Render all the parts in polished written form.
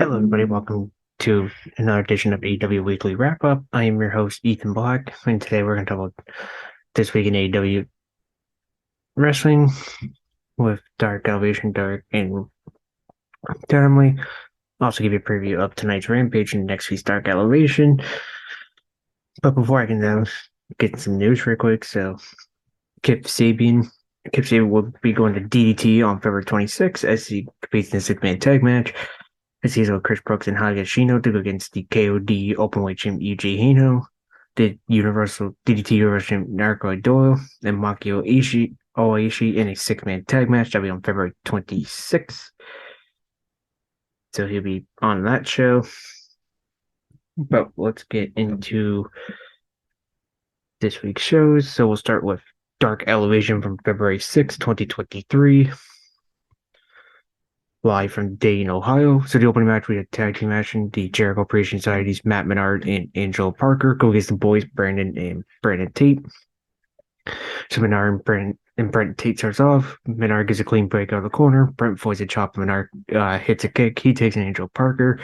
Hello, everybody. Welcome to another edition of AEW Weekly Wrap Up. I am your host, Ethan Black, and today we're going to talk about this week in AEW wrestling with Dark Elevation, Dark, and Dynamite. Also, give you a preview of tonight's Rampage and next week's Dark Elevation. But before I can get some news real quick, so Kip Sabian will be going to DDT on February 26th as he competes in a six-man tag match. As he's with Chris Brooks and Hagashino to go against the KOD Openweight Champ Yuji Hino, the Universal DDT Universal Champ Naruto Doyle, and Makio Oishi in a six-man tag match. That'll be on February 26th. So he'll be on that show. But let's get into this week's shows. So we'll start with Dark Elevation from February 6th, 2023. Live from Dayton, Ohio. So the opening match, we had tag team action. The Jericho Appreciation Society's Matt Menard and Angelo Parker go against the boys, Brandon and Brandon Tate. So Menard and Brent Tate starts off. Menard gets a clean break out of the corner. Brent avoids a chop. Menard hits a kick. He takes an Angelo Parker.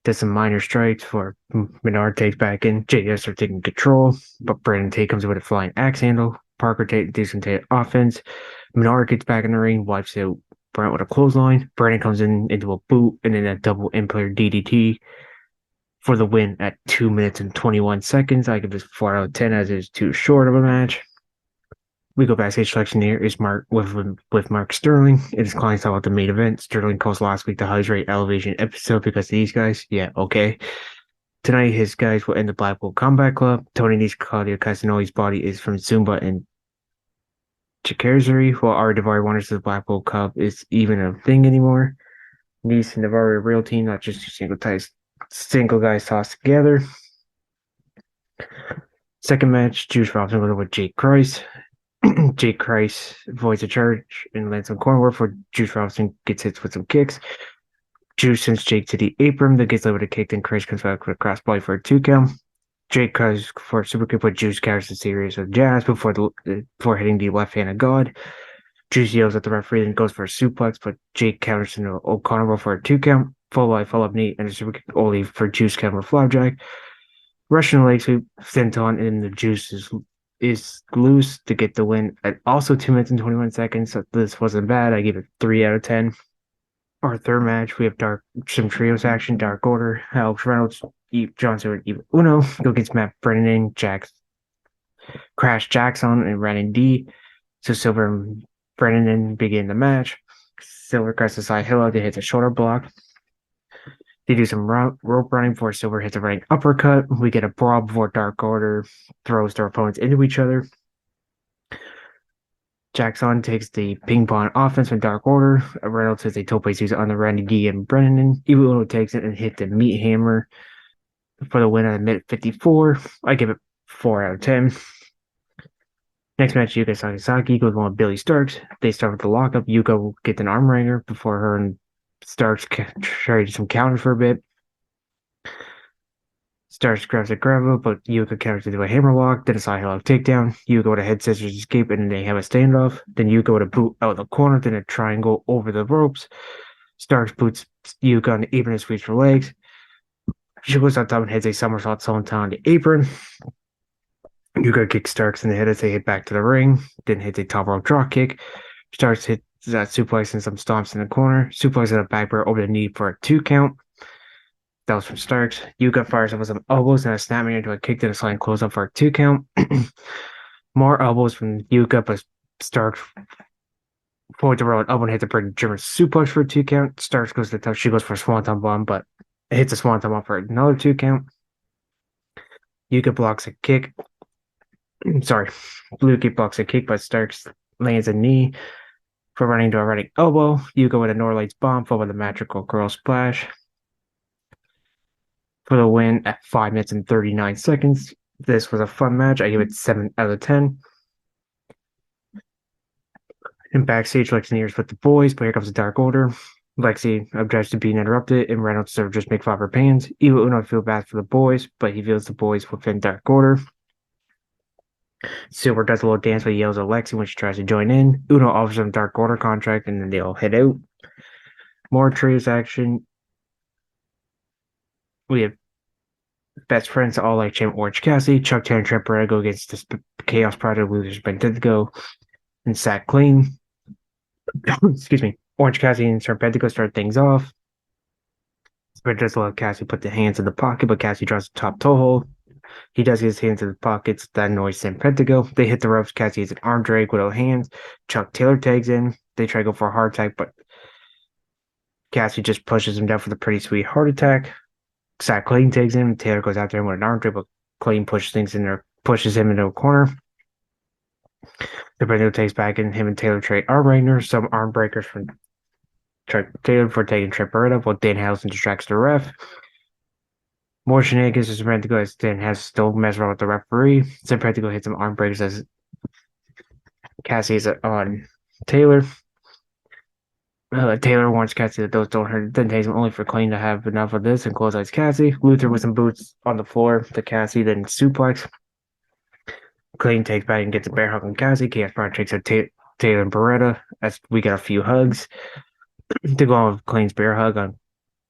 Does some minor strikes for Menard takes back in. JS starts taking control, but Brandon Tate comes in with a flying axe handle. Parker takes some Tate offense. Menard gets back in the ring, wipes out Brent with a clothesline. Brandon comes into a boot and then a double in-player DDT for the win at 2 minutes and 21 seconds. I give this 4 out of 10 as it is too short of a match. We go backstage selection here is Mark with Mark Sterling. It is clients talk about the main event. Sterling calls last week the highest rate elevation episode because of these guys. Yeah, okay. Tonight his guys will end the Blackpool Combat Club. Tony needs Claudio Castagnoli's body is from Zumba and Chikazuri, while Ari Daivari wonders if the Blackpool Cup is even a thing anymore. Nice and Daivari are a real team, not just two single guys tossed together. Second match, Juice Robinson goes with Jake Christ. Jake Christ avoids a charge and lands on corner before Juice Robinson gets hit with some kicks. Juice sends Jake to the apron, that gets over a kick, then Christ comes back with a crossbody for a 2 count. Jake goes for a super kick, but Juice carries a series of jabs before hitting the left hand of God. Juice yells at the referee and goes for a suplex, but Jake counters into O'Connor for a 2 count, follow-up knee, and a super kick only for Juice counter flapjack. Russian leg sweep, senton, and the Juice is loose to get the win at also 2 minutes and 21 seconds. So this wasn't bad. I give it 3 out of 10. Our third match, we have some trios action, Dark Order, Alex Reynolds, John Stewart, Eva Uno go against Matt Brennan, Crash Jackson, and Brandon D. So Silver and Brennan begin the match. Silver cuts the side hill out, they hit the shoulder block. They do some rope running before Silver hits a running uppercut. We get a brawl before Dark Order throws their opponents into each other. Jackson takes the ping pong offense from Dark Order. Reynolds hits a tope suicide on the Randy D and Brennan. Eva Uno takes it and hits the meat hammer for the win at minute 54. I give it 4 out of 10. Next match, Yuka Sakazaki goes on with Billy Starks. They start with the lockup. Yuka gets an arm wringer before her and Starks trade some counters for a bit. Starks grabs a gravel, but Yuka counters into a hammerlock, then a side headlock takedown. Yuka with a head scissors escape, and then they have a standoff. Then Yuka with a boot out of the corner, then a triangle over the ropes. Starks boots Yuka on the apron and sweeps for legs. She goes on top and hits a somersault swanton on the apron. Yuka kicks Starks in the head as they hit back to the ring, then hits a top rope drop kick. Starks hits that suplex and some stomps in the corner. Suplex at a backbreaker over the knee for a 2 count. That was from Starks. Yuka fires up with some elbows and a snapmare into a kick to the slide and close up for a 2 count. More elbows from Yuka, but Starks forward to roll an elbow and hits a pretty German suplex for a 2 count. Starks goes to the top. She goes for a swanton bomb, but it hits a swanton bomb for another 2 count. Yuka blocks a kick. Sorry, Blue Key blocks a kick, but Starks lands a knee for running to a running elbow. Yuka with a Norlights bomb, followed by the magical girl splash for the win at 5 minutes and 39 seconds. This was a fun match. I give it 7 out of 10. And backstage, Lexi nears with the boys, but here comes the Dark Order. Lexi objects to being interrupted, and Reynolds sort of just make 5 her pans. Eva Uno feel bad for the boys, but he feels the boys within Dark Order. Silver does a little dance, but he yells at Lexi when she tries to join in. Uno offers him Dark Order contract, and then they all head out. More trios action. we have best friends all like champ Orange Cassidy, Chuck Taylor, and Trent Beretta go against the Chaos Project losers Pentigo and Sack Clean. Excuse me. Orange Cassidy and Serpentico start things off. Spread just let Cassidy put the hands in the pocket, but Cassidy draws the top toe hold. He does get his hands in the pockets. That annoys Serpentico. They hit the ropes. Cassidy has an arm drag without hands. Chuck Taylor tags in. They try to go for a heart attack, but Cassidy just pushes him down for the pretty sweet heart attack. Sack Clean tags in. Taylor goes after him with an arm drag, but Clean pushes things in there, pushes him into a corner. The Serpentico takes back in. Him and Taylor trade arm wranglers, some arm breakers from Taylor for taking Trent Beretta, while Danhausen distracts the ref. More shenanigans as Serpentico as Danhausen still mess around with the referee. Serpentico hits some arm breakers as Cassie's on Taylor. Taylor warns Cassie that those don't hurt. Then takes him only for Clean to have enough of this and clotheslines Cassie. Luther with some boots on the floor to Cassie, then suplex. Clean takes back and gets a bear hug on Cassie. Chaos Project takes out Taylor and Beretta as we get a few hugs. To go on with Clean's bear hug on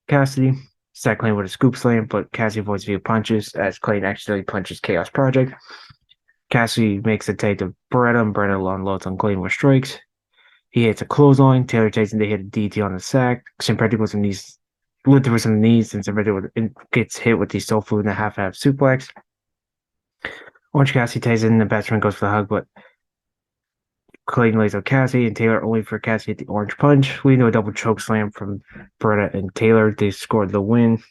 Cassidy. Sack Clean with a scoop slam, but Cassidy avoids a few punches as Clean accidentally punches Chaos Project. Cassidy makes a take to Beretta, and Beretta unloads on Clean with strikes. He hits a clothesline. Taylor takes and they hit a DT on the sack. Serpentico with some knees. Luther with some knees, and Serpentico gets hit with the soul food and a half suplex. Orange Cassidy takes in, the best friend goes for the hug, but Clayton lays out Cassidy, and Taylor only for Cassidy at the orange punch, leading to a double choke slam from Beretta and Taylor. They scored the win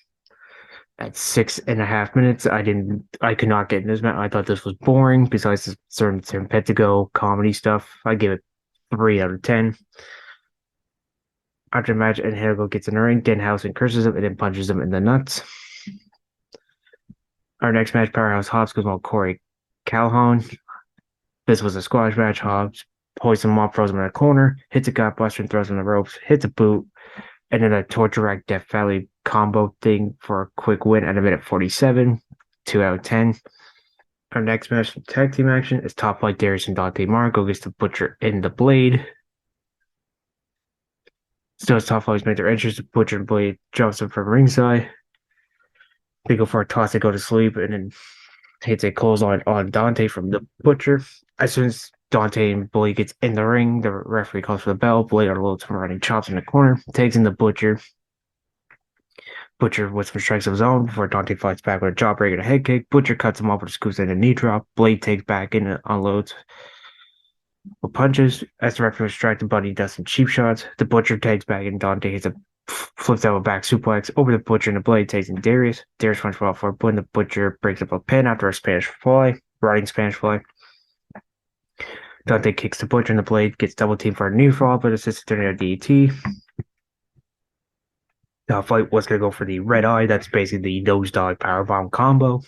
at 6.5 minutes. I could not get in this match. I thought this was boring. Besides the certain Serpentico comedy stuff, I give it 3 out of 10. After the match, and Hannibal gets in the ring. Danhausen curses him and then punches him in the nuts. Our next match, Powerhouse Hobbs goes on Corey Calhoun. This was a squash match. Hobbs hoists him up, throws him in a corner, hits a gutbuster and throws him in the ropes, hits a boot, and then a torture rack Death Valley combo thing for a quick win at a minute 47. 2 out of 10. Our next match, tag team action, is Top Flight Darius and Dante Marco against the Butcher and the Blade. Still, as Top Flights make their entrance, the Butcher and Blade jumps up from ringside. They go for a toss, they go to sleep, and then hits a clothesline on Dante from the Butcher. As soon as Dante and Blade gets in the ring, the referee calls for the bell. Blade unloads from running chops in the corner, tags in the Butcher. Butcher with some strikes of his own before Dante fights back with a jawbreaker and a head kick. Butcher cuts him off with a scoops and a knee drop. Blade takes back in and unloads with punches. As the referee was distracted, Buddy does some cheap shots. The Butcher takes back and Dante hits a flips out a back suplex over the Butcher and the Blade takes in Darius. Darius runs for a point. The Butcher breaks up a pin after a Spanish fly, riding Spanish fly. Dante kicks the Butcher and the Blade, gets double teamed for a knee fall, but assists turning a DT. The fight was going to go for the red eye. That's basically the nosedive powerbomb combo.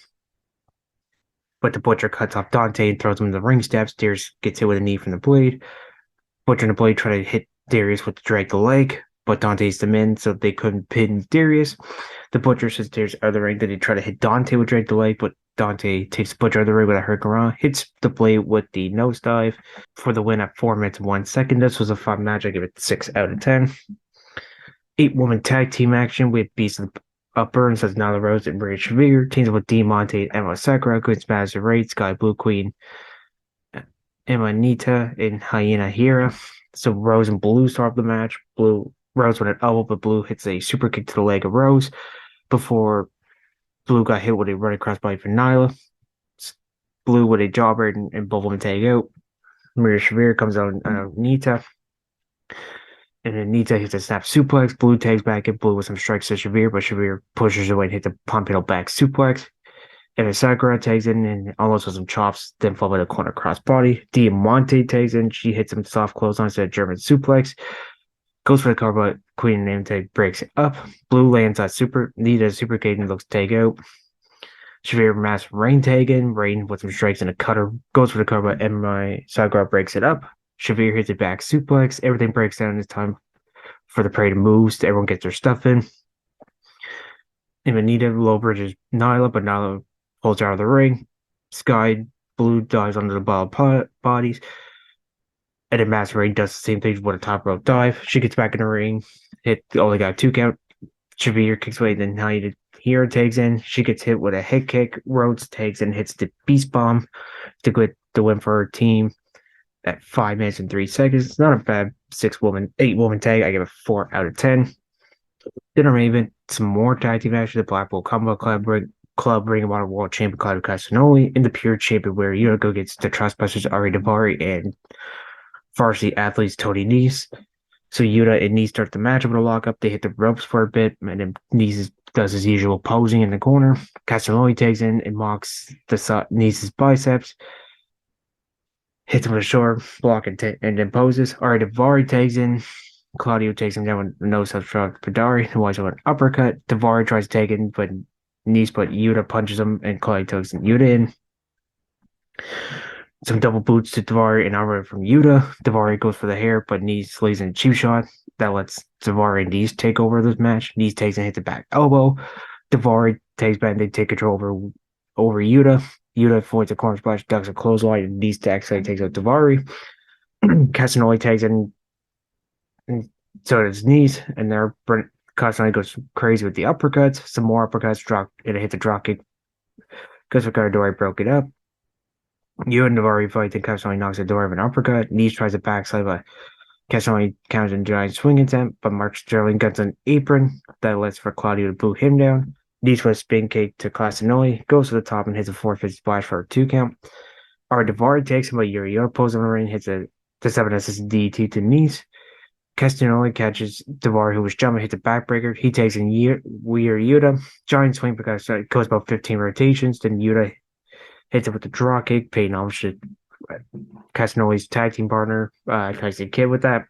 But the Butcher cuts off Dante and throws him in the ring steps. Darius gets hit with a knee from the Blade. Butcher and the Blade try to hit Darius with the drag the leg, but Dante's them in, so they couldn't pin Darius. The Butcher says Darius out of the ring. Then they try to hit Dante with drag the leg, but Dante takes the Butcher out of the ring with a hurricane, hits the Blade with the nosedive for the win at 4 minutes and 1 second. This was a fun match. I give it 6 out of 10. 8-woman tag team action with Beast of Burns as Nyla Rose and Maria Shavir. Teams up with Dean Monte and Emma Sakura against Madison Raid, Sky Blue Queen, Emma Nita, and Hyena Hira. So Rose and Blue start the match. Rose with an elbow, but Blue hits a super kick to the leg of Rose before Blue got hit with a running crossbody for Nyla. Blue with a jawbreaker and both of them tag out. Maria Shavir comes out on Nita. And then Nita hits a snap suplex. Blue tags back at Blue with some strikes to Shavir, but Shavir pushes away and hits a pump handle back suplex. And then Sakura tags in and almost with some chops, then followed by a corner crossbody. Diamante tags in. She hits some soft clothesline to a German suplex. Goes for the cover, but Queen Name breaks it up. Blue lands on Nita super kick and looks tag out. Shavir mass Rain tag in. Rain with some strikes and a cutter. Goes for the cover, but Sakura breaks it up. Shavir hits a back suplex. Everything breaks down this time for the parade of moves. Everyone gets their stuff in. And Anita low bridges Nyla, but Nyla pulls her out of the ring. Sky Blue dives under the bodies. And then Masquerade does the same thing with a top rope dive. She gets back in the ring. Only got a 2 count. Shavir kicks away, then Hero tags in. She gets hit with a hit kick. Rhodes tags in, hits the Beast Bomb to get the win for her team at 5 minutes and 3 seconds. It's not a bad 8 woman tag. I give it 4 out of 10. Then our main event, some more tag team matches. The Blackpool Combat Ring of Honor World Champion Claudio Castagnoli in the Pure Champion, where Yoko gets the Trustbusters Ari Daivari and varsity athletes Tony Nese. So Yuta and Nese start the match with a lockup. They hit the ropes for a bit, and then Nese does his usual posing in the corner. Castagnoli takes in and mocks Nese's biceps. Hits him with a short block and then poses. Ari Daivari tags in. Claudio takes him down with a nose touch for Dari, who watches an uppercut. Daivari tries to take it, but Yuta punches him, and Claudio takes Yuta in. Some double boots to Daivari and Alvarez from Yuta. Daivari goes for the hair, but Nese lays in a cheap shot. That lets Daivari and Nese take over this match. Nese takes and hits the back elbow. Daivari takes back and they take control over Yuta. Yuta avoids a corner splash, ducks a clothesline, and Nese accidentally takes out Daivari. Castagnoli takes in, and so does Nese, and Castagnoli goes crazy with the uppercuts. Some more uppercuts, and it hits a drop kick. Goes for Daivari broke it up. You and Daivari fight, then Castagnoli knocks the door of an uppercut. Nese tries a backslide, but Castagnoli counters a giant swing attempt, but Mark Sterling guns an apron that lets for Claudio to boot him down. Nese with a spin kick to Castagnoli, goes to the top and hits a 450 splash for a 2 count. Daivari takes him, but Yuri poses on the ring, hits the 7-assist DDT to Nese. Castagnoli catches Daivari, who was jumping, hits a backbreaker. He takes in Yuta. Giant swing because it goes about 15 rotations. Then Yuta hits it with the draw kick, paying homage to Castagnoli's tag team partner, Tyson Kidd with that.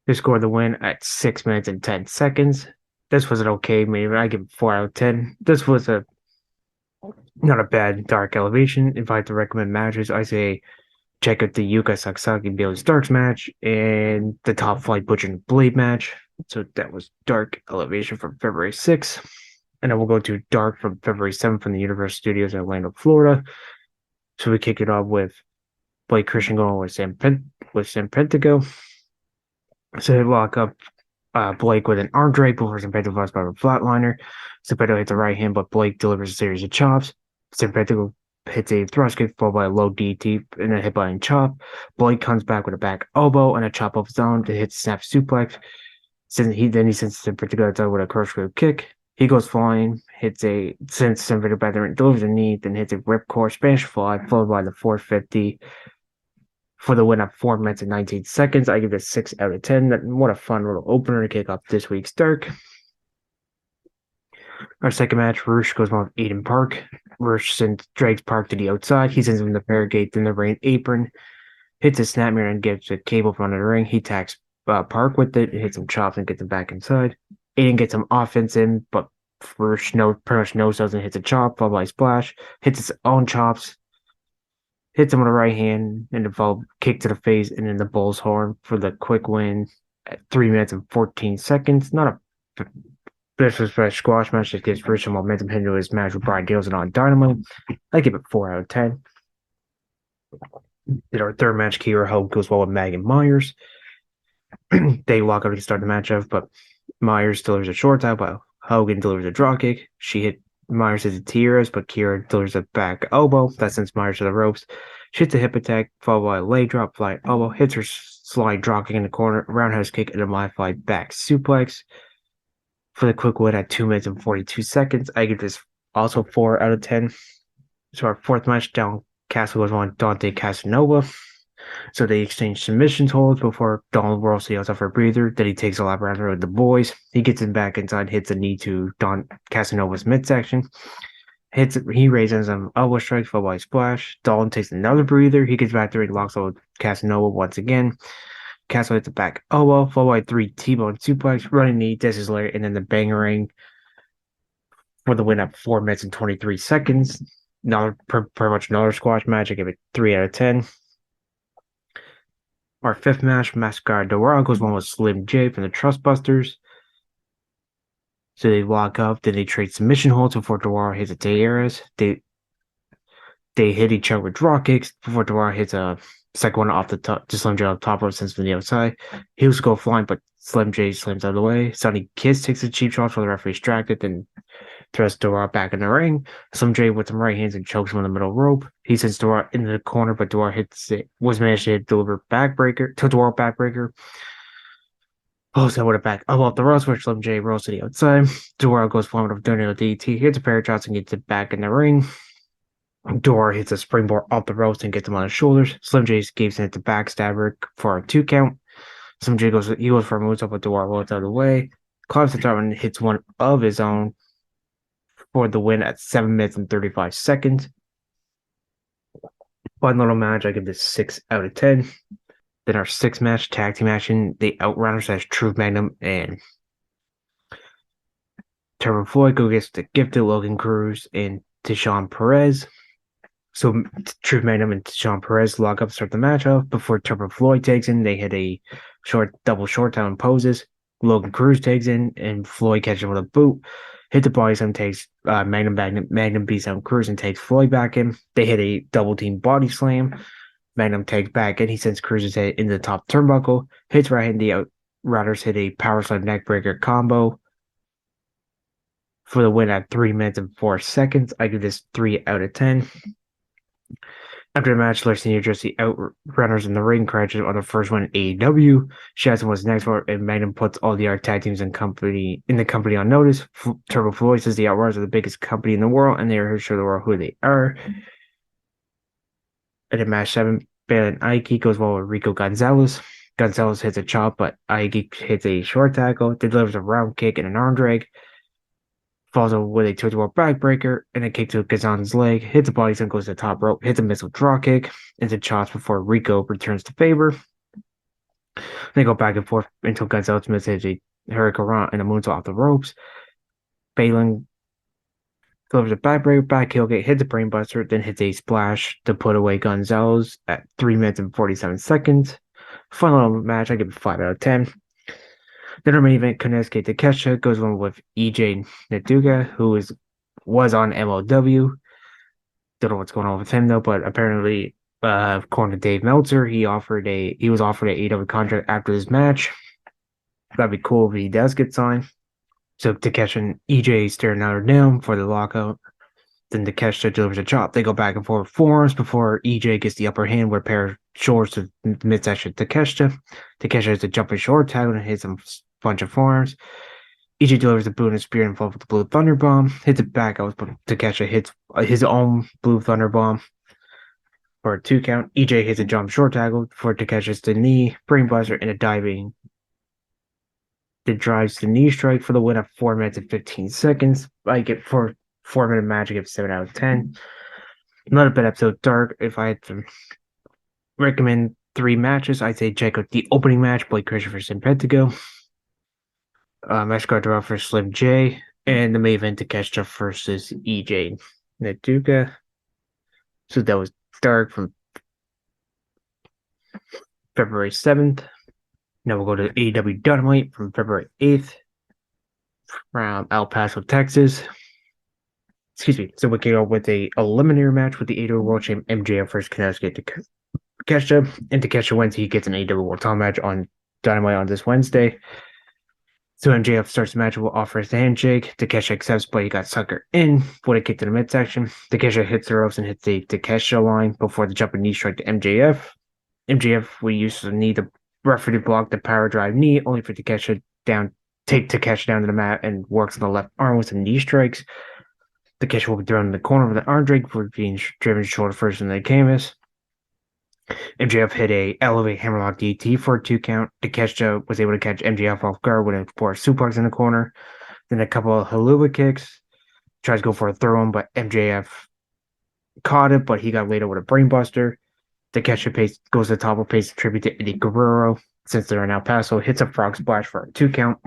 They scored the win at 6 minutes and 10 seconds. This was an okay main event. I give it 4 out of 10. This was not a bad Dark Elevation. If I had to recommend matches, I say check out the Yuka Sasaki and Bailey Starks match and the Top Flight Butcher and Blade match. So that was Dark Elevation from February 6th. And then we'll go to Dark from February 7th from the Universal Studios in Orlando, Florida. So we kick it off with Blake Christian going with Sam Pentago. So they lock up Blake with an arm drag before Sam Pentago falls by a flatliner. Sam Pentago hits the right hand, but Blake delivers a series of chops. Sam Pentago hits a thrust kick followed by a low DT and a hit by a chop. Blake comes back with a back elbow and a chop of his own to hit snap suplex. Then he sends Sam Pentago outside with a corkscrew kick. He goes flying, sends Sam Pentago back there and delivers a knee, then hits a ripcord Spanish fly, followed by the 450 for the win at 4 minutes and 19 seconds. I give it a 6 out of 10. What a fun little opener to kick off this week's Dark. Our second match, Rush goes on with Aiden Park. Rush drags Park to the outside. He sends him the Farragate, then the rain apron, hits a snapmare and gets a cable from under the ring. He attacks Park with it, hits some chops and gets him back inside. Aiden gets some offense in, but Rush pretty much no-sells and hits a chop, followed by a splash, hits his own chops, hits him with a right hand, and a kick to the face, and then the Bull's Horn for the quick win at 3 minutes and 14 seconds. Not a disrespect squash match that gives Rush some momentum into his match with Brian Danielson on Dynamite. I give it 4 out of 10. In our third match, Kiera Hope goes well with Megan Myers. They lock up to start the matchup, but Myers delivers a short tap while Hogan delivers a draw kick. Myers hits a Tiras, but Kiera delivers a back elbow. That sends Myers to the ropes. She hits a hip attack, followed by a leg drop, flying elbow, hits her slide draw kick in the corner, roundhouse kick, and a modified back suplex for the quick win at 2 minutes and 42 seconds. I give this also 4 out of 10. So our fourth match, Don Castle goes on Dante Casanova. So they exchange submission holds before Donald World yells out for a breather. Then he takes a lap around with the boys. He gets him back inside, hits a knee to Don Casanova's midsection. He raises some elbow strikes followed by a splash. Dalton takes another breather. He gets back there and locks up with Casanova once again. Castle hits the back elbow, followed by 3 T-bone suplex, running knee, Dez's layer, and then the bangering for the win at 4 minutes and 23 seconds. Pretty much another squash match. I give it 3 out of 10. Our fifth match, Mascara Dorado goes one with Slim J from the Trustbusters. So they lock up, then they trade submission holds before Dorado hits a Tejeras. They hit each other with draw kicks before Dorado hits a second one off the top to Slim J on the top rope, sends from the outside. He was go flying, but Slim J slams out of the way. Sonny Kiss takes a cheap shot for the referee distracted, then throws Dora back in the ring. Slim J with some right hands and chokes him on the middle rope. He sends Dora into the corner, but Dora was managed to hit deliver backbreaker to Dora backbreaker. Oh, so with a back up off the ropes where Slim J rolls to the outside. Dora goes flying with a tornado DT, hits a pair of shots and gets it back in the ring. Dora hits a springboard off the ropes and gets him on his shoulders. Slim J escapes and hits a backstabber for a 2 count. Slim J goes for a moonsault, but Dora rolls out of the way. Climbs the top and hits one of his own for the win at 7 minutes and 35 seconds. Fun little match. I give this 6 out of 10. Then our 6th match, tag team action, the Outrunners as Truth Magnum and Turbo Floyd go against the Gifted Logan Cruz and Tishawn Perez. So Truth Magnum and Tishawn Perez lock up, start the match off. Before Turbo Floyd takes in, they hit a double short down poses. Logan Cruz takes in, and Floyd catches him with a boot. Hit the body slam, takes Magnum beats down Cruz and takes Floyd back in. They hit a double team body slam. Magnum takes back and he sends Cruz's head into the top turnbuckle. Hits right hand. The Outriders hit a power slam neckbreaker combo for the win at 3 minutes and 4 seconds. I give this 3 out of 10. After the match, Larry Senior addressed the Outrunners in the ring, crashes on the first one in AEW. Shazam was next for, and Magnum puts all the other tag teams in the company on notice. Turbo Floyd says the Outrunners are the biggest company in the world, and they are here to show the world who they are. And in match 7, Baylor Ike goes well with Rico Gonzalez. Gonzalez hits a chop, but Ike hits a short tackle, delivers a round kick and an arm drag. Falls over with a tilt-a-whirl backbreaker and a kick to Gonzalez's leg. Hits a body slam, goes to the top rope, hits a missile draw kick into chops before Rico returns to favor. They go back and forth until Gonzalez misses a Hurricane and a moonsault off the ropes. Balin delivers a backbreaker, back heel kick, hits a brainbuster, then hits a splash to put away Gonzalez at 3 minutes and 47 seconds. Final match, I give it 5 out of 10. Then our main event, Konosuke Takeshita goes on with EJ Naduga, who was on MLW. Don't know what's going on with him though, but apparently, according to Dave Meltzer, he was offered a AEW contract after this match. That'd be cool if he does get signed. So Takeshita and EJ stare another down for the lockout. Then Takeshita delivers a chop. They go back and forth forearms before EJ gets the upper hand with a pair of shorts to the midsection of Takeshita. Takeshita hits a jumping short tag and hits a bunch of forearms. EJ delivers a boot and a spear involved with the Blue Thunder Bomb. Hits it back out, but Takeshita hits his own Blue Thunder Bomb for a 2 count. EJ hits a jump short tackle for Takeshita's the knee, brainbuster, and a diving that drives the knee strike for the win at 4 minutes and 15 seconds. I get for 4-minute match, I give 7 out of 10. Not a bad episode, dark. If I had to recommend 3 matches, I'd say check out the opening match, Blake Christopher and Pentago. Match card draw for Slim J, and the main event to catch up versus EJ Naduga. So that was dark from February 7th. Now we'll go to AEW Dynamite from February 8th from El Paso, Texas. Excuse me. So we can go with a eliminator match with the AEW World Champion MJF versus Konosuke Takeshita. And Takeshita wins. He gets an AEW World Title match on Dynamite on this Wednesday. So MJF starts the match, will offer his handshake. Takeshita accepts, but he got sucker in with a kick to the midsection. Takeshita hits the ropes and hits the Takeshita line before the jumping knee strike to MJF. MJF will use the knee to referee to block the power drive knee, only for Takeshita take Takeshita down to the mat and works on the left arm with some knee strikes. Takeshita will be thrown in the corner with an arm drag before being driven shoulder first into the canvas. MJF hit a elevate hammerlock DT for a 2 count. Takeshita was able to catch MJF off guard with a forward suplex in the corner. Then a couple of haluva kicks. Tries to go for a throw-in, but MJF caught it, but he got laid out with a brainbuster. Takeshita goes to the top of pays tribute to Eddie Guerrero since they're in El Paso. Hits a frog splash for a 2 count.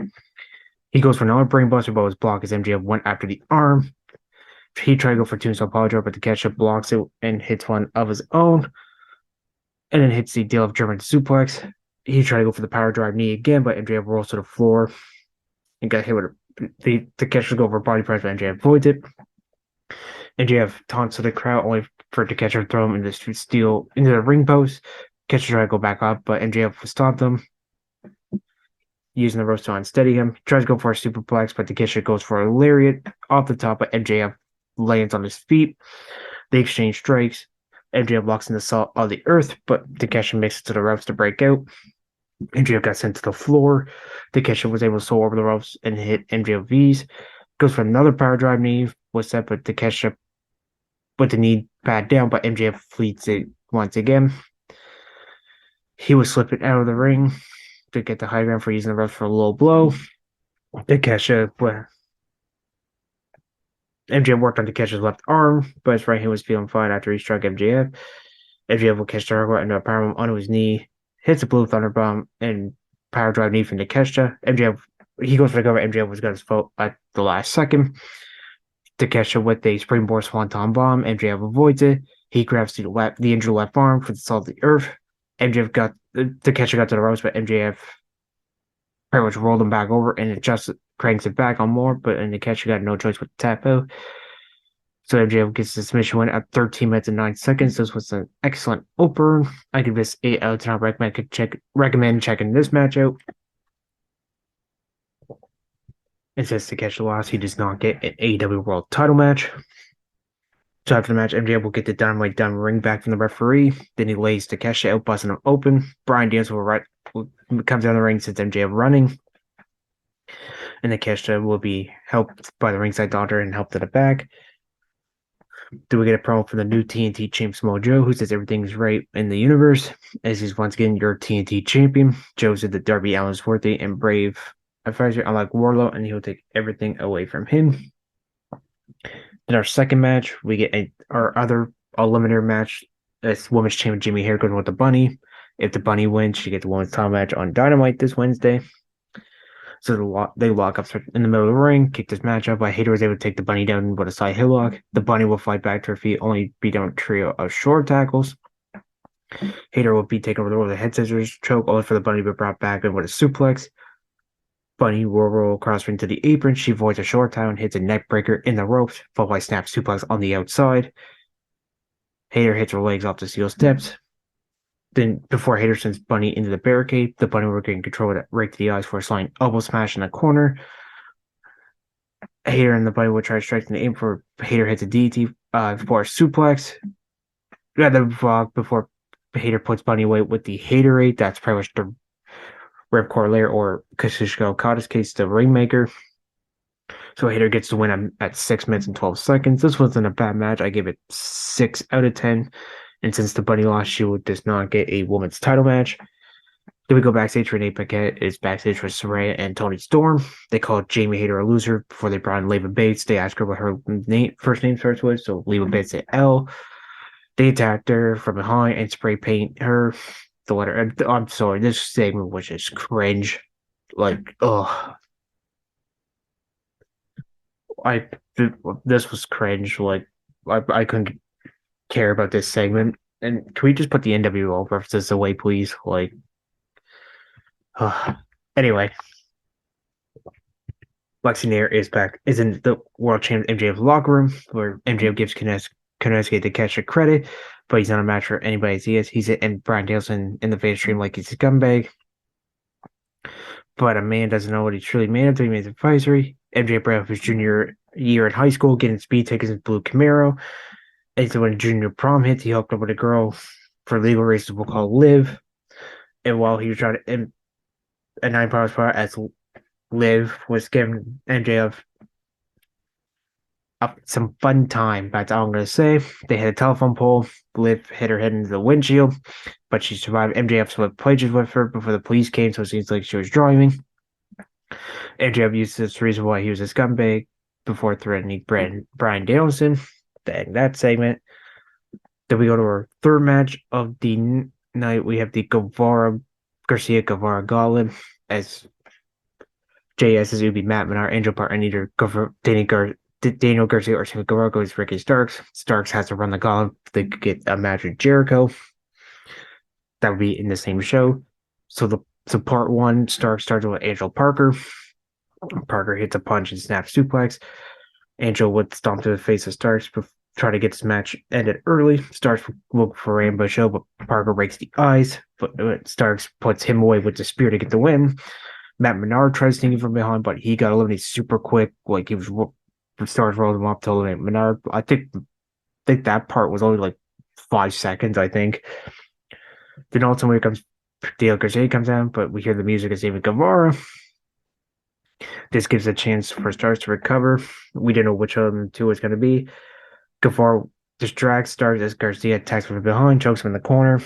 He goes for another brainbuster, but was blocked as MJF went after the arm. He tried to go for tombstone power but Takeshita blocks it and hits one of his own. And then hits the deal of German suplex. He tried to go for the power drive knee again, but MJF rolls to the floor and got hit with the Takeshita go for body press, but MJF avoids it. MJF taunts to the crowd only for Takeshita to throw him into the ring post. Kesha tried to go back up, but MJF stopped him, using the ropes to unsteady him. He tries to go for a superplex, but Takeshita goes for a lariat off the top, but MJF lands on his feet. They exchange strikes. MJF locks in the salt of the earth, but Takeshita makes it to the ropes to break out. MJF got sent to the floor. Takeshita was able to soar over the ropes and hit MJF V's. Goes for another power drive knee, was set, but Takeshita with the knee pad down, but MJF fleets it once again. He was slipping out of the ring to get the high ground for using the ropes for a low blow. Takeshita, MJF worked on Takeshi's left arm, but his right hand was feeling fine after he struck MJF. MJF will catch the into a powerbomb onto his knee, hits a blue thunder bomb, and power drive knee from Takeshita. MJF, he goes for the cover. MJF was got his foot at the last second. Takeshita with a springboard swanton bomb. MJF avoids it. He grabs the injured left arm for the salt of the earth. Takeshita got to the ropes, but MJF pretty much rolled him back over, and it just cranks it back on more, but Takeshita got no choice but to tap out. So MJF gets the submission win at 13 minutes and 9 seconds. This was an excellent opener. I give this 8 out of 10. I recommend checking this match out. It says Takeshita lost. He does not get an AEW World title match. So after the match, MJF will get the Dynamite Diamond ring back from the referee. Then he lays Takeshita out, busting him open. Bryan Danielson comes down the ring, sends MJF running. And Takeshita will be helped by the ringside doctor and helped to the back. Do we get a promo from the new TNT champ Samoa Joe, who says everything's right in the universe, as he's once again your TNT champion. Joe said that Darby Allin's worthy and brave advisor, unlike Wardlow, and he'll take everything away from him. In our second match, we get our other eliminator match. It's women's champion Jamie Hayter going with the Bunny. If the Bunny wins, she gets the women's title match on Dynamite this Wednesday. So they lock up in the middle of the ring, kick this match up, but Hayter was able to take the Bunny down with a side headlock. The Bunny will fight back to her feet, only beat down a trio of short tackles. Hayter will be taken over the roll with a head scissors choke, only for the Bunny to be brought back in with a suplex. Bunny will roll across ring to the apron. She avoids a short tackle and hits a neck breaker in the ropes, followed by snap suplex on the outside. Hayter hits her legs off the steel steps. Then, before Hayter sends Bunny into the barricade, the Bunny will gain control of it right to the eyes for a sliding elbow smash in the corner. Hayter and the Bunny will try to strike in the aim for Hayter hits a DT for a suplex. Before Hayter puts Bunny away with the Haterade, that's pretty much the Ripcord Lair or Kazuchika Okada's case, the Ringmaker. So Hayter gets the win at 6 minutes and 12 seconds. This wasn't a bad match. I give it 6 out of 10. And since the Bunny lost, she does not get a women's title match. Then we go backstage for Nate Paquette. It's backstage for Saraya and Tony Storm. They call Jamie Hayter a loser before they brought in Leva Bates. They ask her what her first name starts with, so Leva Bates said L. They attacked her from behind and spray paint her. The letter. I'm sorry, this segment was just cringe. Like, ugh. This was cringe. Like, I couldn't care about this segment. And can we just put the NWO references away, please? Like, anyway, Lexi Nair is in the World Champion MJF locker room, where MJF gives Konosuke to catch a credit, but he's not a match for anybody as he is. He's in Bryan Danielson in the face stream like he's a scumbag. But a man doesn't know what he's truly made of until he makes advisory. MJF brought up his junior year in high school, getting speed tickets in blue Camaro. And so when junior prom hits, he hooked up with a girl for legal reasons we'll call Liv. And while he was trying to a 9 miles per hour, as Liv was giving MJF up some fun time, that's all I'm going to say. They hit a telephone pole. Liv hit her head into the windshield, but she survived. MJF split places with her before the police came, so it seems like she was driving. MJF used this reason why he was a scumbag before threatening Bryan Danielson. That segment. Then we go to our third match of the night. We have the Garcia Guevara Gauntlet as JS will be Matt Menard, Angel Part, and either Daniel Garcia or Sammy Guevara goes Ricky Starks. Starks has to run the gauntlet to get a match with Jericho. That would be in the same show. So part one, Starks starts with Angel Parker. Parker hits a punch and snap suplex. Angel would stomp to the face of Starks try to get this match ended early. Starks look for Rainbow Show, but Parker breaks the ice. But Starks puts him away with the spear to get the win. Matt Menard tries sneaking from behind, but he got eliminated super quick. Like he was Starks rolled him up to eliminate Menard. I think that part was only like 5 seconds. I think. Then ultimately comes Dale Garcia comes down, but we hear the music of David Guevara. This gives a chance for Starks to recover. We didn't know which of them two was going to be. Guevara distracts Starks as Garcia attacks from behind, chokes him in the corner.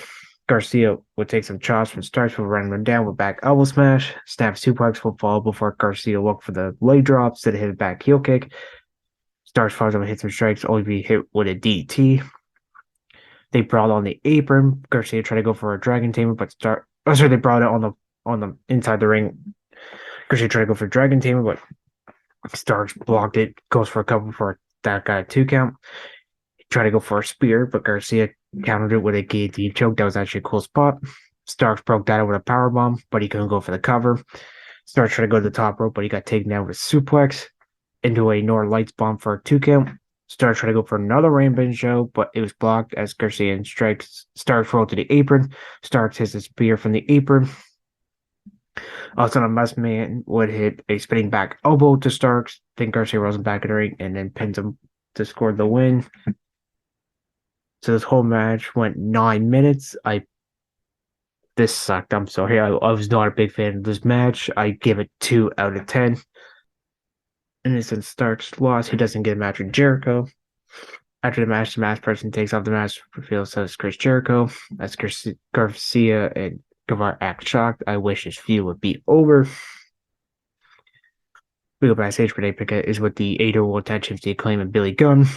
Garcia would take some chops from Starks for running him down with back elbow smash. Snap suplex will fall before Garcia look for the leg drop, instead of hit a back heel kick. Starks follows up and hits some strikes, only be hit with a DT. They brought on the apron. Garcia tried to go for a dragon tamer, but they brought it on the inside the ring. Garcia tried to go for a dragon tamer, but Starks blocked it, goes for a couple for that guy 2 count. He tried to go for a spear, but Garcia countered it with a guillotine choke. That was actually a cool spot. Starks broke that out with a power bomb, but he couldn't go for the cover. Starks tried to go to the top rope, but he got taken down with a suplex into a Northern Lights bomb for a 2 count. Starks tried to go for another Rampage show, but it was blocked as Garcia and Starks rolled to the apron. Starks hits a spear from the apron. Also, a Mess Man would hit a spinning back elbow to Starks. Then Garcia rolls him back in the ring and then pins him to score the win. So this whole match went 9 minutes. This sucked. I'm sorry. I was not a big fan of this match. I give it 2 out of 10. And since Starks lost, he doesn't get a match with Jericho. After the masked person takes off the mask, reveals that it's Chris Jericho. As Garcia and Guevara act shocked. I wish this feud would be over. We go backstage. Renee Paquette is with the AEW World Tag Champions, The Acclaim, and Billy Gunn.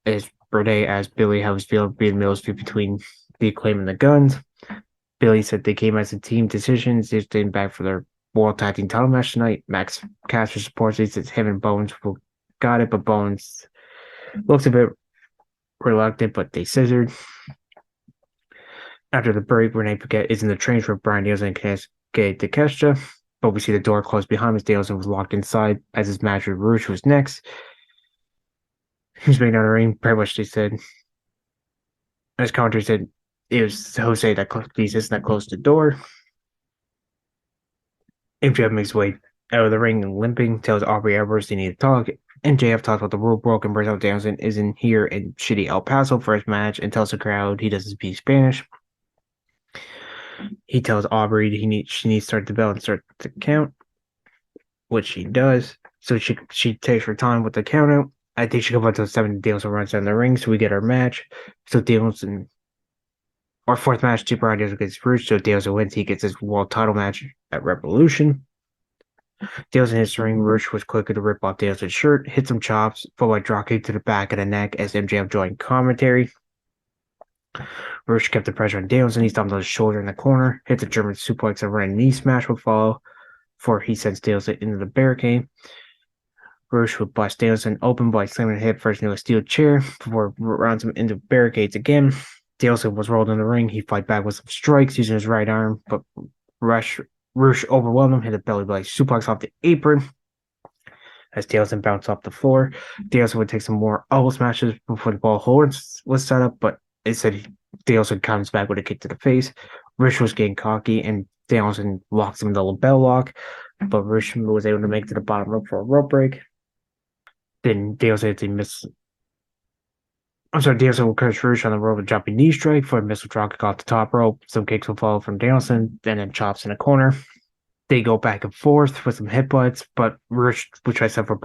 As Renee asked Billy how his feeling being the middle dispute between The Acclaim and the Guns. Billy said they came as a team decision. They're staying back for their World Tag Team title match tonight. Max Caster supports it. Says him and Bones got it, but Bones looks a bit reluctant, but they scissored. After the break, Renee Paquette is in the train with Brian Danielson and Kensuke Takeshita, but we see the door close behind us. Danielson was locked inside as his match with Rush was next. He's making out of the ring. Pretty much they said, as commentary said, it was Jose that closed the door. MJF makes his way out of the ring and limping, tells Aubrey Edwards they need to talk. MJF talks about the rule book and brings out Danielson isn't here in shitty El Paso for his match and tells the crowd he doesn't speak Spanish. He tells Aubrey she needs to start the bell and start the count, which she does. So she takes her time with the count out. I think she comes out to 7. Danielson runs down the ring, so we get our match. So Danielson, our fourth match, Super Brian Danielson gets Rush. So Danielson wins. He gets his world title match at Revolution. Danielson hits the ring. Rush was quicker to rip off Danielson's shirt, hit some chops, followed by dropkick to the back of the neck as MJF joined commentary. Rush kept the pressure on Danielson. He stomped on his shoulder in the corner, hit the German suplex, and running knee smash would follow before he sends Danielson into the barricade. Rush would bust Danielson open by slamming a hip first into a steel chair before rounds him into barricades again. Danielson was rolled in the ring. He fight back with some strikes using his right arm, but Rush overwhelmed him, hit a belly blade suplex off the apron as Danielson bounced off the floor. Danielson would take some more elbow smashes before the ball horns was set up, but it said Danielson comes back with a kick to the face. Rush was getting cocky, and Danielson locks him in the lapel lock, but Rush was able to make it to the bottom rope for a rope break. Then Danielson Danielson will catch Rush on the rope with a jumping knee strike for a missile drop kick off the top rope. Some kicks will follow from Danielson, and then chops in the corner. They go back and forth with some headbutts, but Rush will try to set for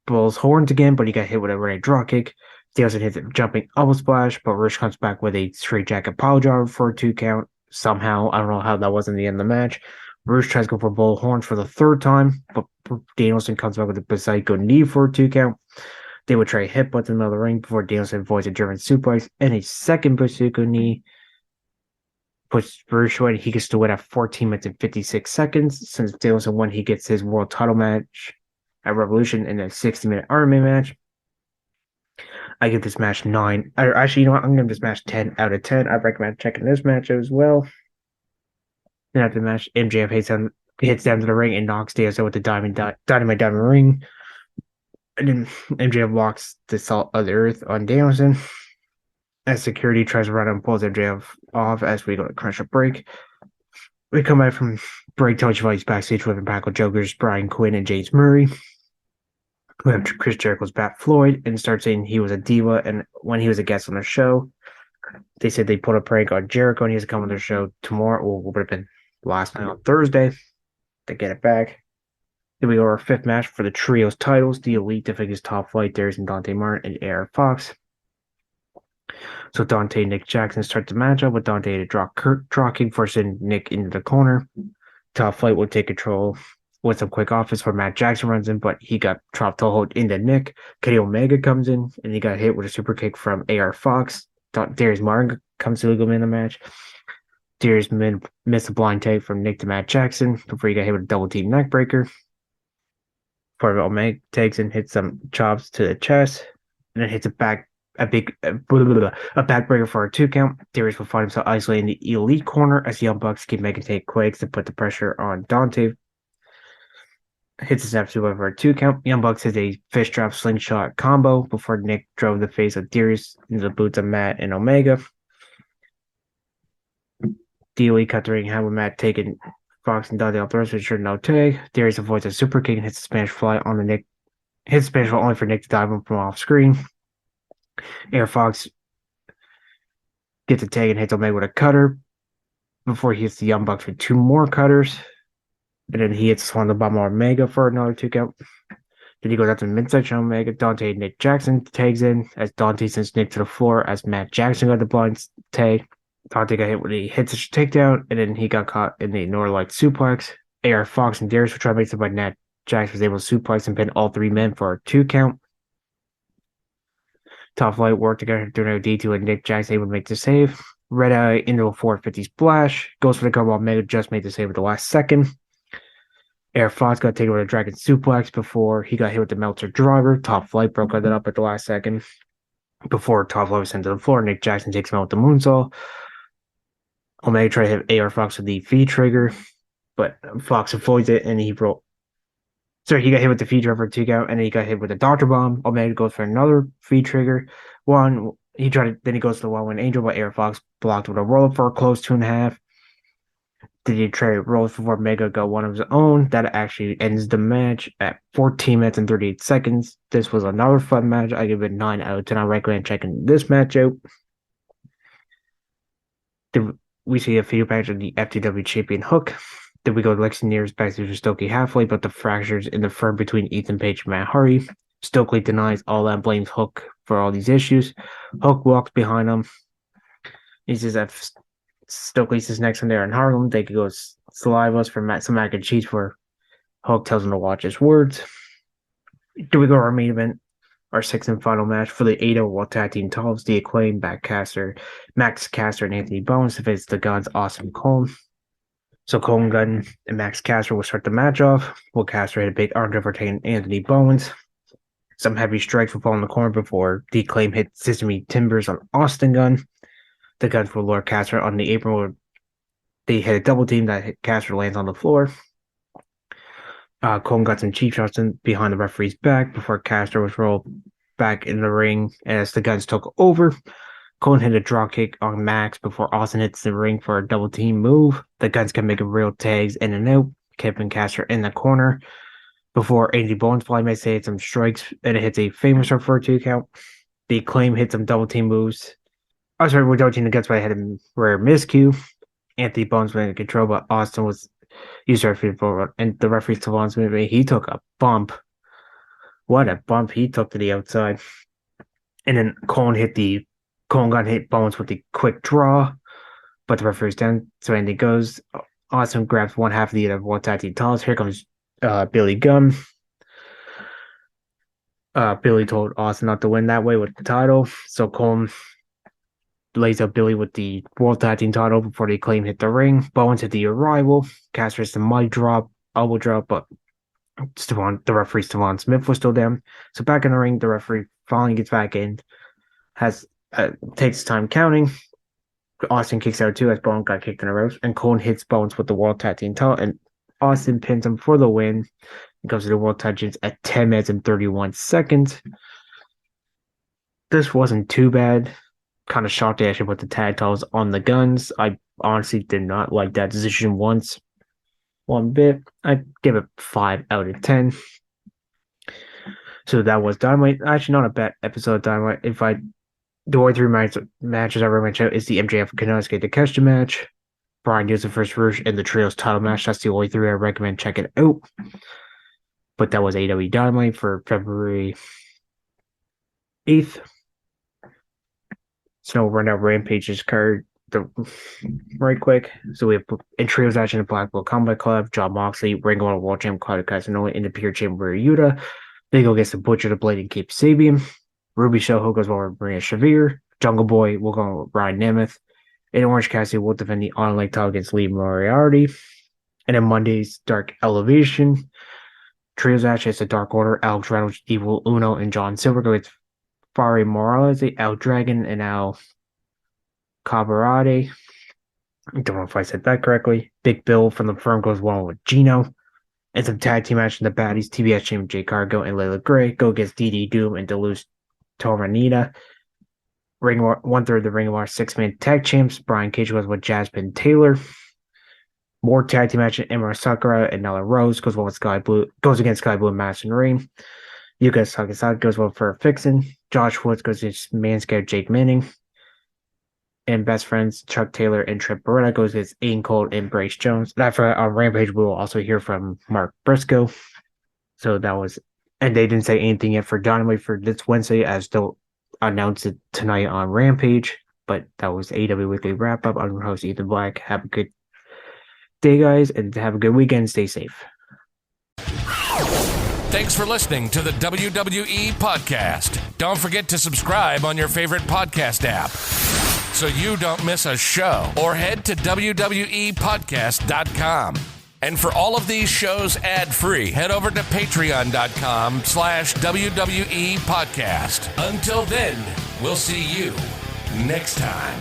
Bull's horns again, but he got hit with a running drop kick. Danielson hits a jumping elbow splash, but Rush comes back with a straight jacket pile driver for a 2 count. Somehow, I don't know how that wasn't the end of the match. Rush tries to go for Bull horns for the 3rd time, but Danielson comes back with a psycho knee for a 2 count. They would try headbutts in the middle of the ring before Danielson avoids a German suplex and a second psycho knee. Puts Rush away. He gets to win at 14 minutes and 56 seconds. Since Danielson won, he gets his world title match at Revolution in a 60-minute Iron Man match. I give this match 9. Actually, you know what? I'm going to give this match 10 out of 10. I recommend checking this match as well. Then after the match, MJF hits down to the ring and knocks Danielson with the Dynamite Diamond ring. And then MJF walks the salt of the earth on Danielson. As security tries to run and pulls MJF off as we go to commercial break. We come back from break, Tony Schiavone's backstage with Impact Jokers, Brian Quinn, and James Murray. We have Chris Jericho's Bat Floyd and start saying he was a diva. And when he was a guest on the show, they said they put a prank on Jericho and he has to come on their show tomorrow. Or would have been last night on Thursday to get it back. Then we go to our fifth match for the trios titles. The Elite defeats Top Flight, Darius and Dante Martin, and AR Fox. So Dante and Nick Jackson start the matchup with Dante to draw kick, forcing Nick into the corner. Top Flight will take control with some quick offense where Matt Jackson runs in, but he got dropped to hold into Nick. Kenny Omega comes in and he got hit with a super kick from AR Fox. Darius Martin comes to legal in the match. Darius missed a blind tag from Nick to Matt Jackson before he got hit with a double team neck breaker. Before Omega takes and hits some chops to the chest, and then hits a backbreaker for a 2 count. Darius will find himself isolated in the Elite corner as the Young Bucks keep making take quakes to put the pressure on Dante. Hits a snap super for a 2 count. Young Bucks hits a fish drop slingshot combo before Nick drove the face of Darius into the boots of Matt and Omega. The Elite cut the ring hand with Matt taking Fox and Dante off the rest with sure no tag. Darius avoids a super kick and hits the Spanish fly on the Nick. Hits the Spanish fly only for Nick to dive him from off screen. AR Fox gets a tag and hits Omega with a cutter before he hits the Young Bucks with 2 more cutters. And then he hits on the bottom of Omega for another 2 count. Then he goes out to the midsection of Omega. Dante and Nick Jackson tags in as Dante sends Nick to the floor as Matt Jackson got the blind tag. Dante got hit when he hits a takedown, and then he got caught in the Norlight suplex. AR Fox and Darius were trying to make something, but Matt Jackson was able to suplex and pin all 3 men for a 2 count. Top Flight worked together during a D2 and Nick Jackson able to make the save. Red Eye into a 450 splash. Goes for the cover while Omega just made the save at the last second. AR Fox got taken with a Dragon Suplex before he got hit with the Meltzer driver. Top Flight broke that up at the last second. Before Top Flight was sent to the floor, Nick Jackson takes him out with the moonsault. Omega tried to hit AR Fox with the V trigger, but Fox avoids it and he broke. So he got hit with the feed driver 2 count, and then he got hit with a Doctor Bomb. Omega goes for another feed trigger. Then he goes to the 1-1 Angel, but AR Fox blocked with a roll up for a close 2.5. Then he tried to roll before Omega got one of his own. That actually ends the match at 14 minutes and 38 seconds. This was another fun match. I give it 9 out of 10. I recommend checking this match out. We see a few match of the FTW champion Hook. Then we go to Lexi Nears backstage with Stokely halfway, but the fractures in the firm between Ethan Page and Matt Hardy. Stokely denies all that, blames Hook for all these issues. Hook walks behind him. He says that Stokely sits next to him there in Harlem. They could go salivas for some mac and cheese for Hook tells him to watch his words. Do we go to our main event? Our 6th and final match for the AEW World Tag Team titles. The Acclaimed Max Caster and Anthony Bowens defeats the Guns Awesome Cole. So Cole Gunn and Max Caster will start the match off. Will Caster hit a big arm drag for taking Anthony Bowens. Some heavy strikes will fall in the corner before the Acclaim hit Sesame Timbers on Austin Gunn. The Guns will lure Caster on the apron where they hit a double team that hit Caster lands on the floor. Cole got some cheap shots behind the referee's back before Caster was rolled back in the ring as the Guns took over. Cole hit a drop kick on Max before Austin hits the ring for a double team move. The Guns can make real tags in and out, keeping Caster in the corner before Anthony Bowens fly may say some strikes and it hits a famous for a 2 count. The Acclaim hit some double team moves. We're double team the Guns, but I had a rare miscue. Anthony Bowens went in control, but Austin was used referee forward, and the referee Savon's movie, he took a bump. What a bump he took to the outside. And then Cole got hit Bowens with the quick draw, but the referee's down, so Andy goes. Austin grabs one half of the World Tag Team titles. Here comes Billy Gunn. Billy told Austin not to win that way with the title, so Cole lays up Billy with the World Tag Team title before the Acclaim hit the ring. Bowens hit the arrival. Caster hits the mic drop, elbow drop, but the referee Stephon Smith was still down. So back in the ring, the referee finally gets back in, takes time counting. Austin kicks out too as Bowens got kicked in the ropes, and Cole hits Bowens with the World Tag Team title, and Austin pins him for the win. He goes to the World Titles at 10 minutes and 31 seconds. This wasn't too bad. Kind of shocked they actually put the tag titles on the Guns. I honestly did not like that decision one bit. I give it 5 out of 10. So that was Dynamite. Actually, not a bad episode of Dynamite. The only 3 matches I recommend check out is the MJF and Konosuke Takeshita match, Brian Yo's first version, and the Trios title match. That's the only 3 I recommend checking out. But that was AEW Dynamite for February 8th. So we'll run out Rampage's card right quick. So we have in Trios action the Blackpool Combat Club, Jon Moxley, Ring of Honor World Champion Claudio Castagnoli, in the Pure Chamber Yuta. Big O gets the Butcher, the Blade, and Cape Sabian. Ruby Soho goes over Maria Shavir. Jungle Boy will go with Ryan Nemeth. And Orange Cassidy will defend the Honor Lake title against Lee Moriarty. And then Monday's Dark Elevation. Trios match is the Dark Order, Alex Reynolds, Evil Uno, and John Silver go with Fari Morales, Al Dragon, and Al Cabarade. I don't know if I said that correctly. Big Bill from the firm goes one with Gino. And some tag team match in the baddies. TBS champion Jay Cargo and Layla Gray go against DD Doom and Deleuze Tormanita. 1/3 the Ring of Honor 6-man tag champs. Brian Cage goes with Jasmine Taylor. More tag team match in Emma Sakura and Nella Rose goes with goes against Sky Blue and Madison Rain. Yuka Sakazaki goes well for Fixin. Josh Woods goes against Manscaped Jake Manning. And best friends Chuck Taylor and Trip Beretta goes against Aiden Cole and Bryce Jones. And after on Rampage, we will also hear from Mark Briscoe. So that was, and they didn't say anything yet for Dynamite for this Wednesday, as they'll announce it tonight on Rampage. But that was AEW Weekly Wrap Up. I'm your host Ethan Black. Have a good day, guys, and have a good weekend. Stay safe. Thanks for listening to the WWE Podcast. Don't forget to subscribe on your favorite podcast app so you don't miss a show, or head to WWEpodcast.com. And for all of these shows ad-free, head over to patreon.com/WWE Podcast. Until then, we'll see you next time.